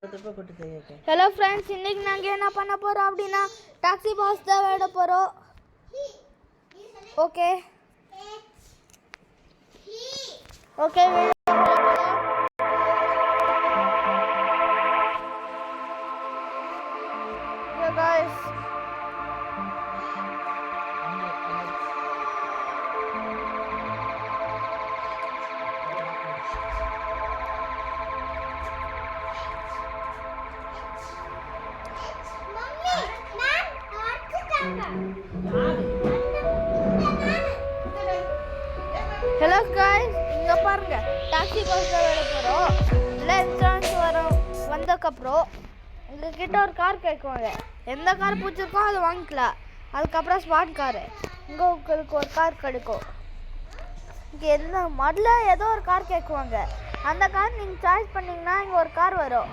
Hello friends, இன்னைக்கு நாங்கள் என்ன பண்ண போகிறோம் அப்படின்னா டாக்ஸி பாஸ் தான் விட போகிறோம். Okay okay guys. Hello guys, இங்கே பாருங்க, டாக்ஸி பஸ் தான் விட போகிறோம். இல்லை இன்சூரன்ஸ் வந்ததுக்கப்புறம் உங்ககிட்ட ஒரு கார் கேட்குவாங்க. எந்த கார் பிடிச்சிருக்கோ அதை வாங்கிக்கலாம். அதுக்கப்புறம் ஸ்மார்ட் காரு இங்கே உங்களுக்கு ஒரு கார் கிடைக்கும். இங்கே எந்த முதல்ல ஏதோ ஒரு கார் கேட்குவாங்க. அந்த கார் நீங்கள் சாய்ஸ் பண்ணிங்கன்னா இங்கே ஒரு கார் வரும்.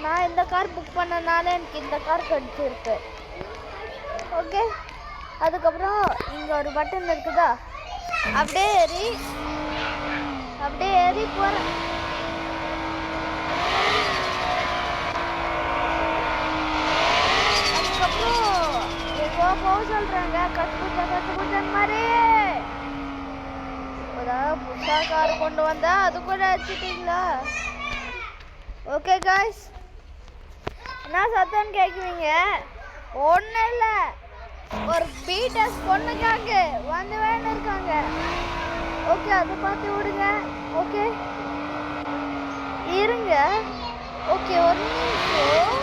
நான் இந்த கார் புக் பண்ணனால எனக்கு இந்த கார் கிடைச்சிருக்கு. ஓகே, அதுக்கப்புறம் இங்கே ஒரு பட்டன் இருக்குதா, அப்படியே ஏறி போகிறேன். அதுக்கப்புறம் ஏதோ போக சொல்கிறாங்க, கற்றுக்குச்சன் மாதிரி. ஏதாவது புதுசாக கார் கொண்டு வந்தா அது கூட வச்சுட்டீங்களா? ஓகே காய்ஸ், என்ன சத்தம்னு கேட்குவீங்க. ஒன்றும் இல்லை, ஒரு பீட்டஸ் பொண்ணுக்காக வந்து வேணும் இருக்காங்க. ஓகே, அதை பார்த்து விடுங்க. ஓகே இருங்க. ஓகே, ஒரு நிமிஷம்.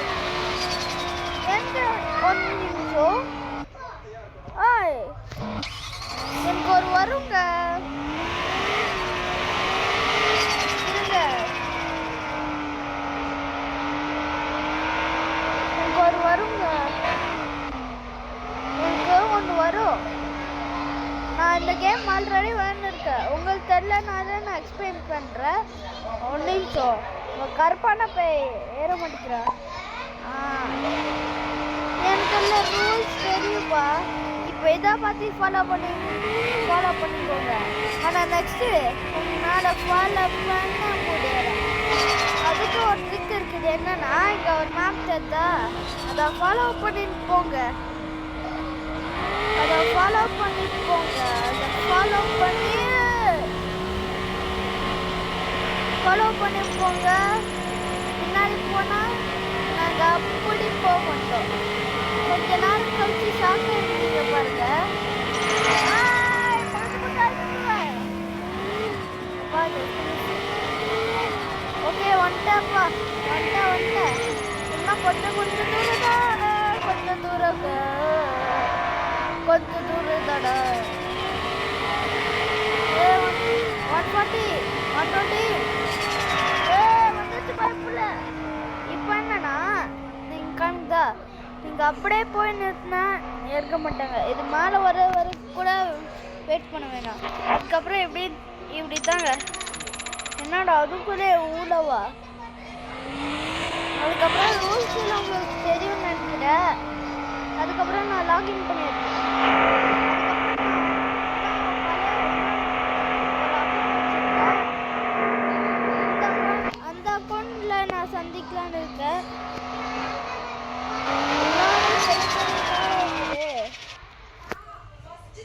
எனக்கு ஒரு வருங்க. இருங்க, எனக்கு ஒரு வருங்க. எனக்கு ஒன்று வரும். நான் இந்த கேம் ஆல்ரெடி விளையாண்டுருக்கேன். உங்களுக்கு தெரியல, நான் எக்ஸ்பிளைன் பண்ணுறேன். ஒரு நிமிஷம். கருப்பான போய் ஏற மாட்டேங்கிறேன். எனக்கு இல்லை ரூல்ஸ் தெரியுப்பா. இப்போ இதை பார்த்து ஃபாலோ பண்ணிக்கோங்க. ஆனால் நெக்ஸ்ட்டு உங்களால் ஃபாலோ பண்ண முடியாது. அதுக்கு ஒரு ட்ரிக் இருக்குது. என்னன்னா, இங்கே ஒரு மேப் தந்தா அதை ஃபாலோ பண்ணிட்டு போங்க. அதை ஃபாலோ பண்ணி போங்க. பின்னாடி போனால் நாங்கள் அப்படி போக மாட்டோம். கொஞ்ச நேரம் கழிச்சு ஷாக்காக இருக்கீங்க பாருங்க. ஓகே, வந்துட்டேன்ப்பா. இன்னும் கொஞ்சம் தூரம் தான். கொஞ்சம் தூரம் தாடா. 140 வந்துச்சு பைப்புல. இப்போ என்னன்னா, நீங்கள் அப்படியே போய் நிறுத்தினா இருக்க மாட்டாங்க. இது மேலே வர கூட வெயிட் பண்ண வேணாம். அதுக்கப்புறம் இப்படி தாங்க. என்னடா அதுக்குள்ளே ஊழவா? அதுக்கப்புறம் ரூல்ஸ் உங்களுக்கு தெரியும்னு நினைக்கிறேன். அதுக்கப்புறம் நான் லாகின் பண்ணியிருக்கேன். அந்த அக்கௌண்ட்டில் நான் சந்திக்கலான்னு இருக்கேன்.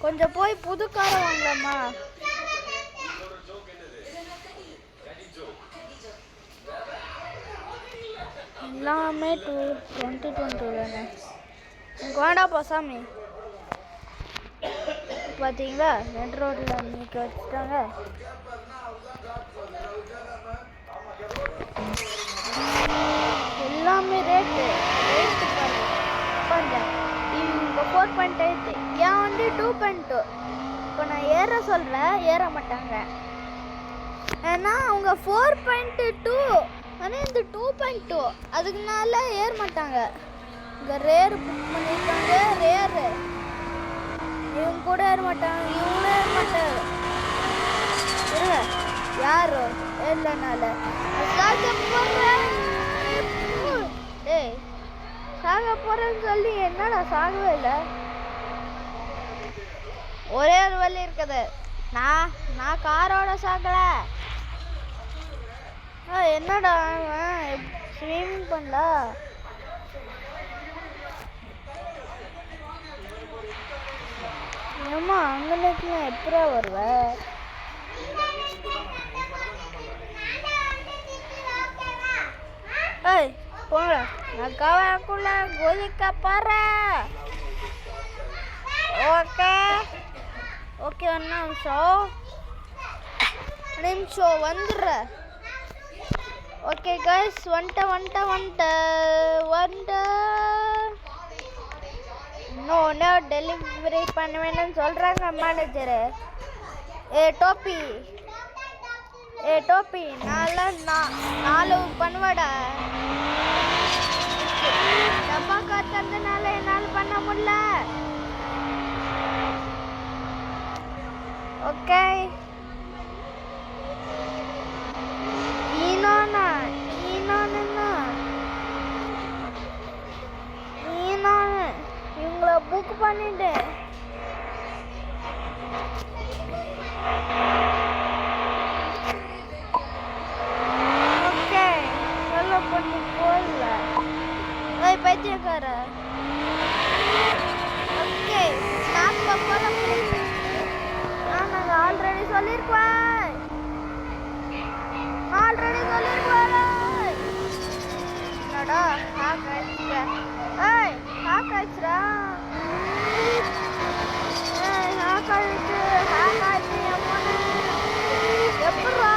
கொஞ்சம் போய் புது காரை வாங்கலாமா? எல்லாமே 2020 தானே. எனக்கு வேண்டாப்பா சாமி. பார்த்தீங்களா, நெட் ரோட்டில் நிற்க வச்சுட்டாங்க. எல்லாமே ரேட்டு பாருங்க. இப்போ 4.8, ஏன் வந்து 2.2. இப்போ நான் ஏற சொல்கிறேன், ஏற மாட்டாங்க. ஏன்னா அவங்க 4.2 ஆனால் இந்த 2.2 அதுக்குனால ஏற மாட்டாங்க. இங்கே ரேரு புக் பண்ணியிருக்காங்க. இவங்க கூட ஏற மாட்டாங்க, இவங்களும் ஏற மாட்டாங்க. இருங்க, யார் ஏறலனால சாக போகிறேன்னு சொல்லி என்னடா சாகவே இல்லை. ஒரே ஒரு வழி இருக்குது. நான் காரோட சாகலை. என்னடா பண்ணல. ஏம்மா அங்கே எப்படா வருவ? ஏய் போங்க, நான் கவலைக்குள்ள குதிக்க போறேன். ஓகே ஓகே, ஒரு நிமிஷம் வந்துடுறேன். ஓகே கைஸ், வந்துட்டேன். இன்னும் டெலிவரி பண்ண வேணும்னு சொல்கிறாங்க மேனேஜரு. ஏ டோப்பி நாலு பண்ணுவாடா. டப்பா காத்ததுனால என்னால் பண்ண முடியல. ஓகே இவங்கள புக் பண்ணிட்டேன். ஓகே சொல்ல பண்ணி போடல. ஓய் பைத்தியக்கார. ஓகே நாங்கள் போல நாங்கள் ஆல்ரெடி சொல்லியிருக்கோம். என்னடா ஹாக் ஆயிடுச்சு. ஏய் ஹாக் ஆயிடுச்சுடா. ஹாக் ஆயிடுச்சு அம்மானு. எப்படா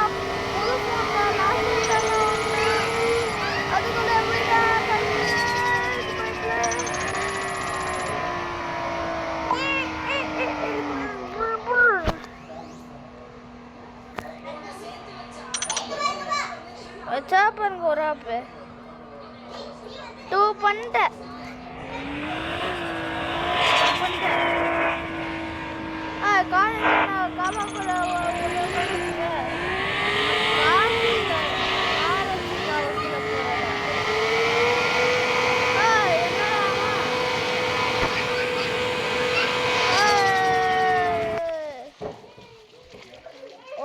புது ஃபோன் அதுக்குள்ள எப்படிடா வச்சா பாருங்க ஒரு ஆப்பு 2 பண்ணிட்டேன்.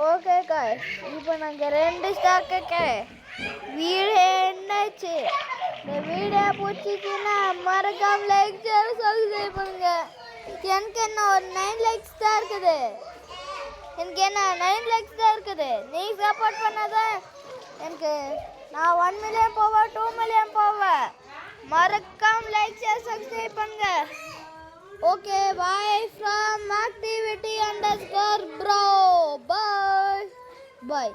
ஓகே காய்ஸ், இப்போ நாங்கள் 2 ஸ்டாக்கு வீடியோ என்னாச்சு. இந்த வீடியோ பிடிச்சிச்சின்னா மறக்காம லைக் ஷேர் சப்ஸ்கிரைப் பண்ணுங்க. எனக்கு என்ன ஒரு 9 லைக்ஸ் தான் இருக்குது. நீங்கள் சப்போர்ட் பண்ணாதான் எனக்கு நான் 1 மில்லியன் போவேன், 2 மில்லியன் போவேன். மறக்காம லைக் ஷேர் சப்ஸ்கிரைப் பண்ணுங்க. Okay bye from activity_bro. பாய்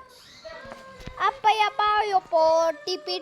அப்பையா பாயோ போ டிபி